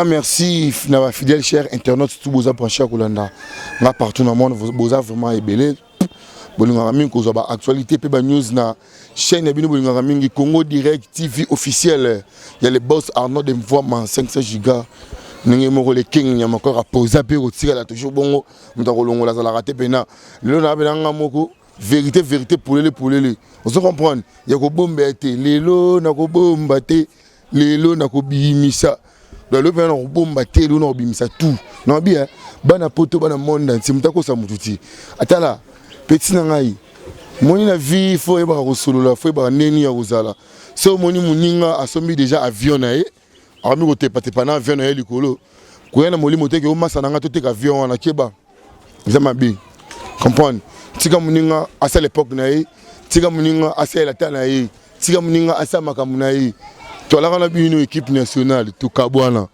Merci, na fidèle cher internaute tout boza branché à Kolanda. Nga partout dans le monde boza vraiment ébélé. Bolingara mingi ko ba actualité pe ba news na chaîne bino bolingara mingi Congo Direct TV officiel. Il y a le boss Arnaud de Mvoima 500 giga. Ningi moko le king nyama ko poser pe ko tira la toujours bongo mutako longola za la raté pena. Lelo na benanga moko vérité pour les. On se comprendre. Il y a ko bomba té lelo na ko bomba té lelo na ko bimisa. Dans le pays, on bomba té, on bimisa tout. Non bien, bana poto bana monde, c'est mutako sa mututi. Atala, petit nangai. Moni na vie, faut eba rosolo la, faut eba neni ya rozala. So moni muninga asombi déjà avion na e. Arami ko te pate pana avion na e likolo. Koya na moli mote ke o masa nanga to te ka avion na keba. Zama bi. Comprendre. Tika muninga asa l'époque na e. Tika muninga asa la ta na e. Tika muninga asa makamu na e. Tu as la bino équipe nationale tout kabwana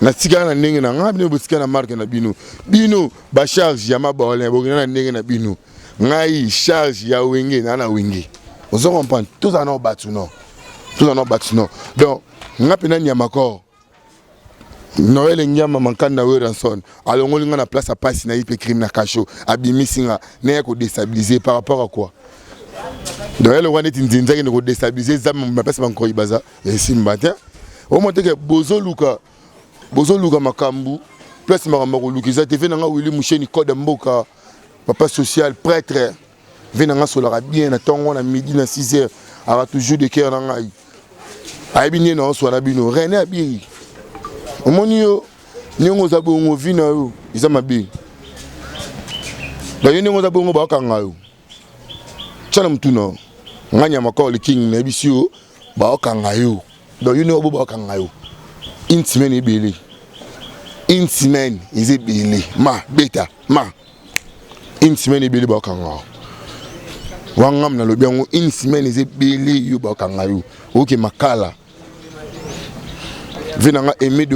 na tika na ndenge na ngabino botika na marque na bino ba charge ya mabaole bokina na ndenge na bino ngai charge ya wenge na wenge on se comprend tous en ont battu non donc ngapena nyamakor Noël nyama mankanda weranson alongoli nga na place à passe na ipe crime na kacho abimisinga na ko déstabiliser par rapport à quoi. Donc elle va être déstabilisée, ça m'a pas encore eu baza et simbatia. Au moins que bozo luka makambu, plus makambu luka. Ça te fait nanga Willy Moucheni code mboka, papa social prêtre. Venanga solara bien, attends on a midi na 6h, aura toujours de cœur nanga. Aibini na so na bino, rené abiri. Au moins yo, nyongo za bongo vina yo, isa mabi. Ba nyongo za bongo ba kanga yo. Chala mtuno. Nganya makao le king na bisio ba okanga yo do you know ba okanga yo intimene ebele intimene ezebele ma beta ma intimene ebele ba okanga wangam na lobi ngo intimene ezebele yo ba okanga yo oke makala venanga aimer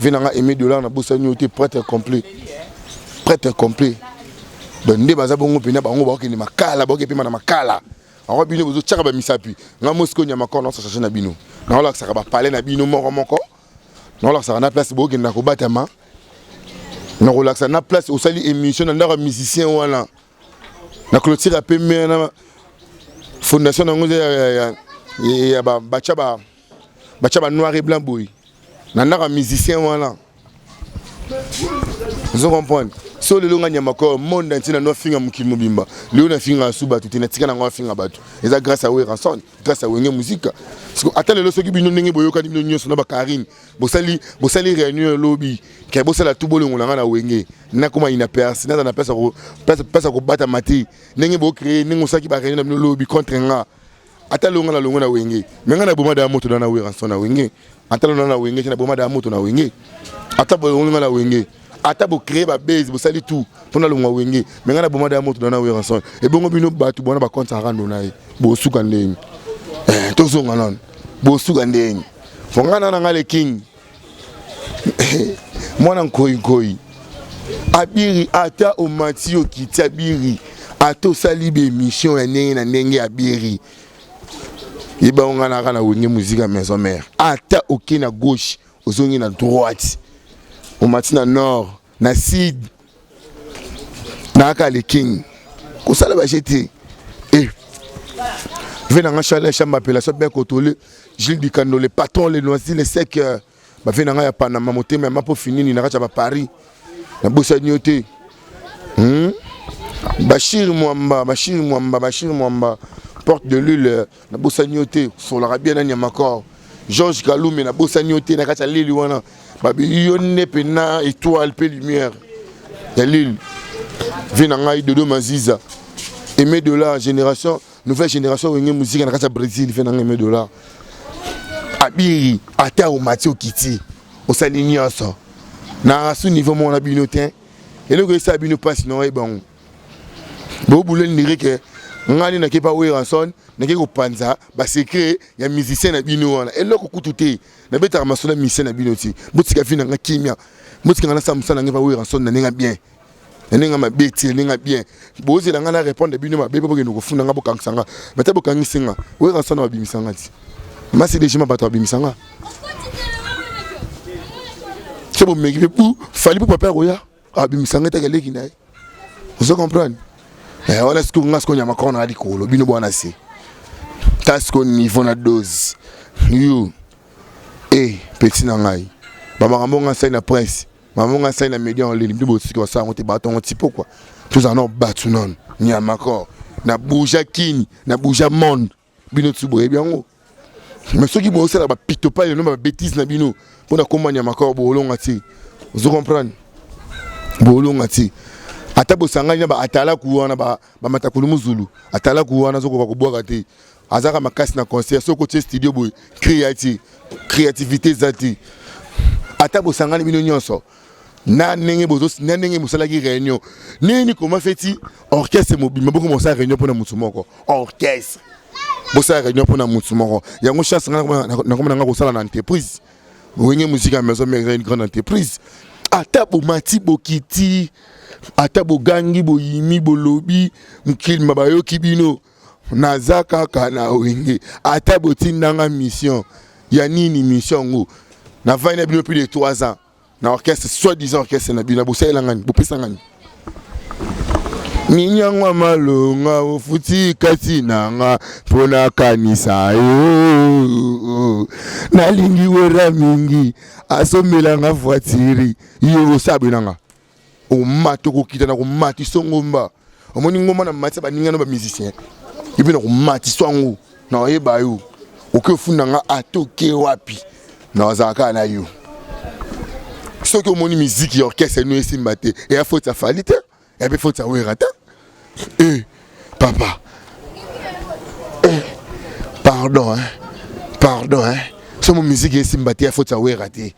$, na bossa nyote prêtre complet donc nde baza bongo pena bango ba okende makala ba oke pema na makala. On va bien vous tchaka ba misapi nga Moscou nyama ko na sa chercher na bino na ola ka ba parler na bino moko na ola sa na place bo ke na ko batama na relax na place au sali émission na ndara musicien wana na clôture pe na fondation na ngoze ya ba bachaba noir et blanc boy na ndara musicien wana vous comprenez. So le longa nyamako monde entier na no finga mukili mobimba le na finga suba tout na tika na ngo finga batu eza grâce à Weranson grâce à wenge musique parce que atale lo soki bino ndenge boyoka bino nyonso na ba Karine bosali réunion lobby ke bosala tout bolongo na wenge na koma ina perse na pesa ko bata mati ndenge bo créer ndenge osaki ba réunion na bino lobby contre nga atale longa na longo na wenge menga na boma da moto na Weranson na wenge atale na wenge na boma da moto na wenge atabo longa na wenge ata bo créer ba base bo sali tout pona longwa wenge menga na bomada moto na Weranson e bongo bino batu bona ba compte rando na bo suka ndeni to zonga non bo suka ndeni fongana na ngale king mwana nkoi abiri ata o matio kiti abiri ato sali be mission ya ndenge abiri iba ngana kana wenge musique maison mère ata okina gauche ozongi na droite au matin nord na sud na ka le king ko sala ba jeté et venanga chala chamba pela so bien kotole Gilles Dikando le patron les noisis les secs ba venanga ya Panama motema ma po finini na kacha ba Paris na bossa nyoté Bachir Mwamba porte de l'île na bossa nyoté sur la bien na Nyamakor Georges Kaloumé na bossa nyoté na kacha lili wana Babylone pena étoile pe lumière ya l'île venanga Dodo Maziza aimer $, génération nouvelle génération wenge musique na kata Brésil venanga aimer $, abiri ata o matio kiti o sali nyonso na su niveau mon abinotin et le que ça bino passe non e bon bo boule ndire ke ngani na kepa Weranson na ke ko panza ba secret ya musicien na bino wana eloko kutute na beta masona musicien na bino ti botika fina nga kimia botika na samsa na ngepa Weranson na ninga bien na ninga mabeti ninga bien bozi la ngana répondre bino ma bebe bokeno ko funa nga bokangsanga beta bokangisinga Weranson na bimisanga ti masi déjà ma bato bimisanga C'est bon, mais il fallait pas papa Roya. Ah, mais ça n'était qu'elle qui n'a. Vous comprenez? Et on a ce qu'on a encore dans la colo, bino bon assez. T'as ce qu'on niveau na dose. You, petit nangai. Maman a signé la presse. Maman a signé la média en ligne. Bino bon, c'est ça, on te bat un petit peu quoi. Tous en ont battu non. Ni à Macor. Na bouja kini, na bouja monde. Bino tsubo, bien haut. Mais ceux qui vont aussi là, pito pas, ils ont bêtise na bino. Pour la commande, Macor, bolon ati. Vous comprenez? Bolon ati. Atabo sanganya ba atala kuwana ba matakulu muzulu. Atala kuwana zoko ba kubwa kati. Azaka makasi na concert, so côté studio boy, créativité zati. Atabo sanganya bino nyonso. Na nenge bozo na nenge musala ki réunion. Nini comment fait-il orchestre mobile, mais beaucoup ça réunion pour na mutu moko. Orchestre. Bosa réunion pour na mutu moko. Ya ngo chance na comme na ngosala na entreprise. Wenge musique à maison mais une grande entreprise. Atabo mati bokiti. Atabo gangi boyimi bolobi mkil mabayo kibino. Nazaka kana wenge. Atabo tindanga mission. Ya nini mission ngo. Na vaina bino plus de 3 ans. Na orchestre soi-disant orchestre na bina bosa elangani bopesa ngani minyangwa malonga ofuti kati nanga pona kanisa yo nalingi wera mingi asomelanga voitiri yo sabe nanga o mato ko kitana ko mati songomba omoni ngoma na mati ba ningana ba musicien ibina ko mati swango na yeba yo okefuna nga atoke wapi na zaka na yo. Ce que mon musique orchestre nous est maté et il faut ça falite et puis faut ça werata papa pardon ce mon musique est maté il faut ça werate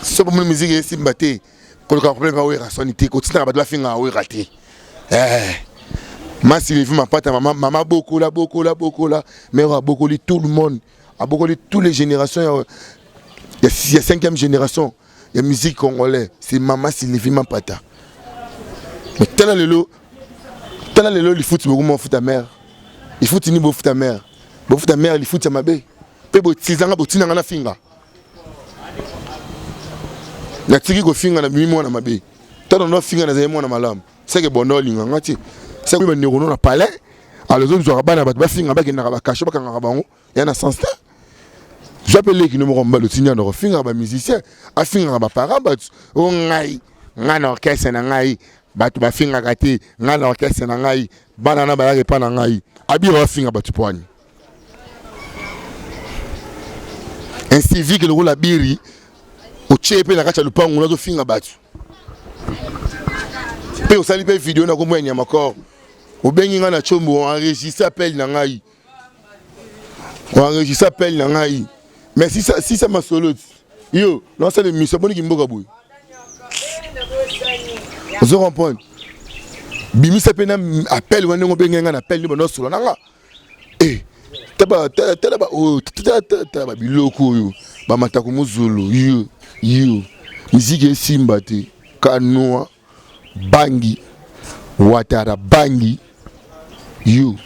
ce mon musique est maté quand le problème va wera sonité continue à doit finir à werate ma si ma pata maman beaucoup là mais beaucoup tout le monde a beaucoup toutes les générations il y a 5e génération. La musique congolaise, c'est Maman Sylvie Mapata. Mais tel le il faut beaucoup mon foot ta mère. Il faut tenir beau foot ta mère. Beau foot ta mère, il faut ta mabé. Pe bo tizanga bo tina na finga. Na tiki ko finga na mimi na mabé. Tano no finga na zemo na malam. C'est que bonoli ngati. C'est que ben nerono na palais. Alors les autres joueurs bana ba finga ba kina ba kasho ba kanga bango. Ya na sens là. J'appelle les qui ne me rendent pas le signal de refinir à musicien, à finir à parents, on aïe, un orchestre en aïe, batu ba finir à gâter, un orchestre en aïe, banana balade pas en aïe, abi refinir à batu poigne. Ainsi vite que le rôle à biri, au tchépé la cacha le pan, on a de finir à batu. Puis au sali pe vidéo na comme un yamakor, au bengi na chombo, on enregistre appel na aïe, on enregistre appel na aïe. Mais si ça m'a solo, yo, non c'est le mission qui m'a boui. Vous comprenez? Bimi ça peine appel ou on peut gagner un appel nous non solo nanga. Taba biloko yo, ba matako muzulu yo. Musique est simbate, kanoa, bangi, watara bangi, yo,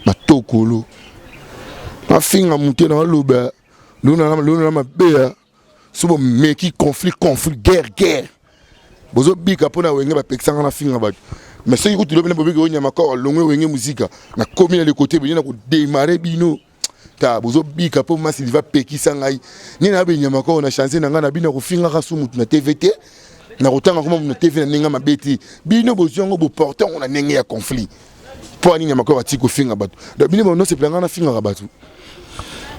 matokolo. Ma finga monter dans l'eau. Nous avons un souvent meki conflit, guerre. Bozo bika pona wenge ba pexanga na finga ba. Mais ce qui coûte le bien pour que encore longue wenge musique na commune de côté bien ko démarrer bino. Ta bozo bika pour ma Sylva peki sangai. Ni na be nyama ko na chance na ngana bino ko finga ka sumu na TVT. Na kotanga ko na TV na ninga mabeti. Bino bozo ngo bo porter on a nenge ya conflit. Pour ni nyama ko ati ko finga ba. Da bino no se planga na finga ba tu.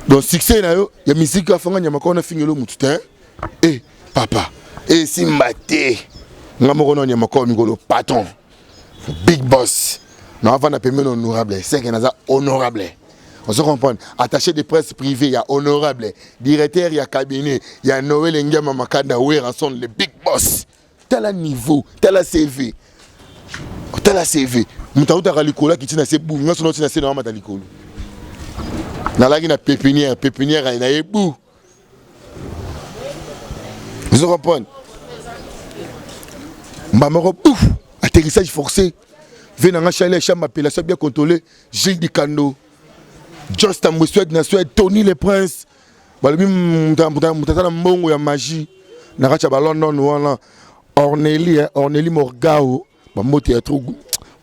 Donc succès na yo ya musique afanga nyama ko na fingelo mututin papa simbate ngamoko no nyama ko mikolo patron big boss na avant na pemelo honorable c'est que naza honorable on se comprend attaché de presse privée ya honorable directeur ya cabinet ya Noël Ngama Makanda wera son le big boss tel niveau tel CV mutauta kalikola kitina se bu ngaso no tina se na mata likolo. Na la na pépinière na ebou. Vous comprenez? Mbamoro pouf, atterrissage forcé. Venanga chalet chambre appellation bien contrôlée, Gilles Dikando. Just Suède, Tony le Prince. Balumi mutata mbongo ya magie. nakacha ba London wana Ornélie Morgao ba moto ya trop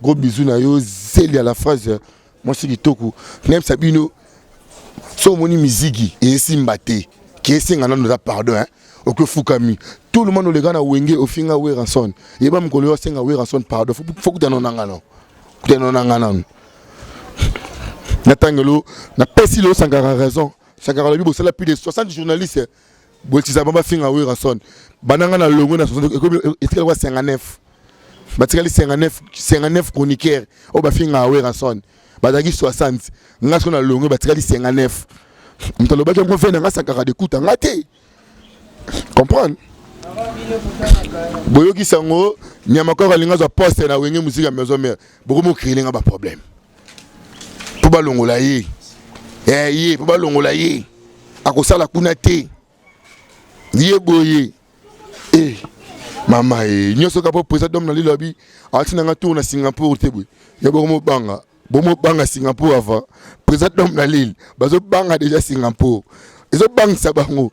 gros bisous na yo zeli à la phrase moi c'est kitoko nem sabino so moni miziki et simbate qui est singana nous a pardon hein ok fukami tout le monde les gars na wenge au finga we ranson et ba mkolo senga we ranson pardon faut que t'en ngana Natangelo na pesi lo sangara raison sangara lobi bosala plus de 60 journalistes boltisa bamba finga we ranson bananga na longo na 60 et quoi 59 batikali 59 chroniqueurs o ba finga we ranson badaki 60 ngaso na longo batikali 59 mtalo ba ko fena ngasa kaka de kuta ngate comprendre boyoki sango nyama ko linga zo poste na wenge musique ya maison mère boko mo créer nga ba problème pour ba longola ye ye pour ba longola ye akosala kuna te ye boye mama nyoso ka po président na lilobi atina nga tour na Singapour te boy ya boko mo banga Singapour avant président na Lille bazo banga déjà Singapour ezo banga sabango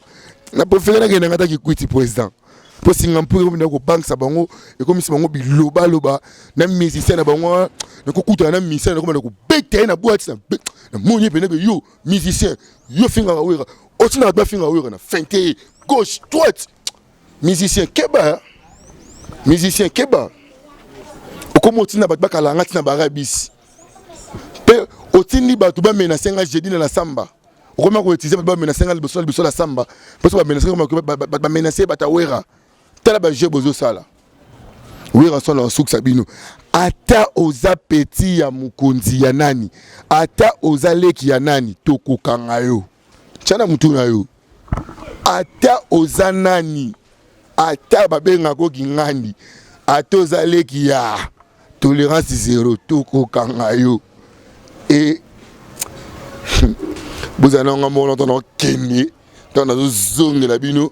na préféré que ngata ki kwiti président pour Singapour ko ndako banque sabango et comme si bango biloba loba na musicien na bango na ko kuta na musicien na ko ndako bete na boîte na monye pene be yo musicien yo finga wera otina ba finga wera na fente gauche droite musicien keba okomo otina ba kala ngati na barabis pe otindi ba to ba menacer nga jeudi na la samba. Comment on utilise ba menacer nga liboso la samba parce que ba menacer ba menacer ba tawera tala ba je bozo sala wera son la souk sabino ata oza petit ya mukonzi ya nani ata oza leki ya nani tokokanga yo chana mutu na yo ata oza nani ata babenga ko kingandi ata oza leki ya tolérance zéro tokokanga yo et vous avez un moment dans le Kenya, dans la zone de la bino,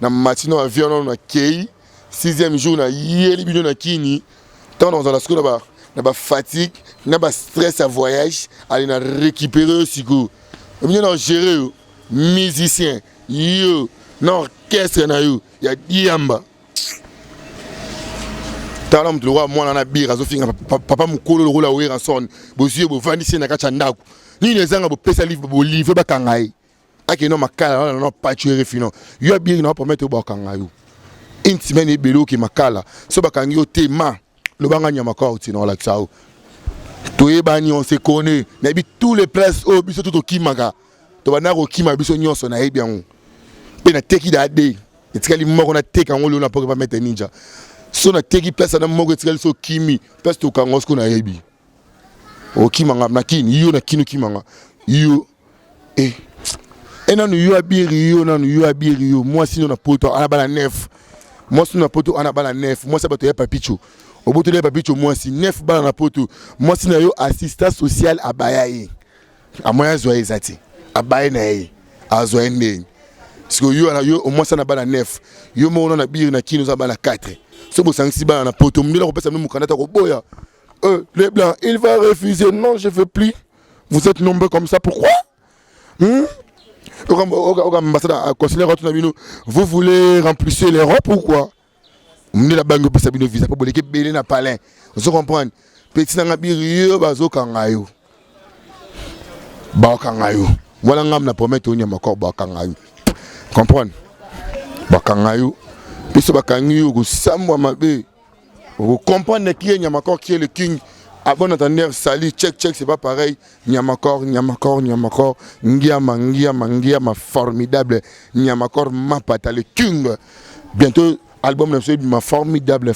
dans le matin, dans l'avion, dans le Kenya, 6e jour, dans le bino, dans le Kini, dans la scola, dans la fatigue, dans le stress à voyage, aller récupérer aussi. Vous avez géré, musicien, yo, dans l'orchestre, il y a Diamba. Tant que moi, on a bir, papa mukolo le rôle à ouvrir en son, monsieur, vous vendez na kachandaku. Ni les gens qui pèsent livre livre ba kangai ake no makala no patuer fino yo bien no promettre ba kangai intime ne belo ki makala so ba kangi o tema lo banga nyama ko uti no la tsao to e bani on se connaît na bi tous les places au biso tout kimaka to bana ko kima biso nyonso na e bien pe na teki da de etikali moko na teka ngolo na poke ba mettre ninja so na teki place na moko etikali so kimi place to kangosko na yebi o kimanga na kini yo na kinu kimanga yo nanu yo abiri yo nanu yo abiri yo moi sino na poto ana bala nef moi sino na poto ana bala nef moi ça bato ya papicho oboto le papicho moi si nef bala na poto moi sino yo assistant social abayaye a moya zo ezati abaye na ye azo ende siko yo na yo moi ça na bala nef yo mo na biri na kinu za bala 4 so bo sangsi bala na poto mndela ko pesa mu kanata ko boya les blancs, il va refuser. Non, je ne veux plus. Vous êtes nombreux comme ça. Pourquoi? Vous voulez remplir l'Europe ou quoi? Vous la banque pour Sabino visa pour que Bénin n'a pas l'air. Vous comprenez? Petit Nangabirio, Bazo Kangayo. Bakangayo. Voilà, on a promis de venir encore Bakangayo. Comprenez? Bakangayo. Puis ce Bakangayo, vous savez, ma bé. Vous comprenez qui est Nyamakor, qui est le king. À bon entendeur, salut, check, c'est pas pareil. Nyamakor, Ngiama, formidable. Nyamakor, Mapata, le king. Bientôt, album de formidable.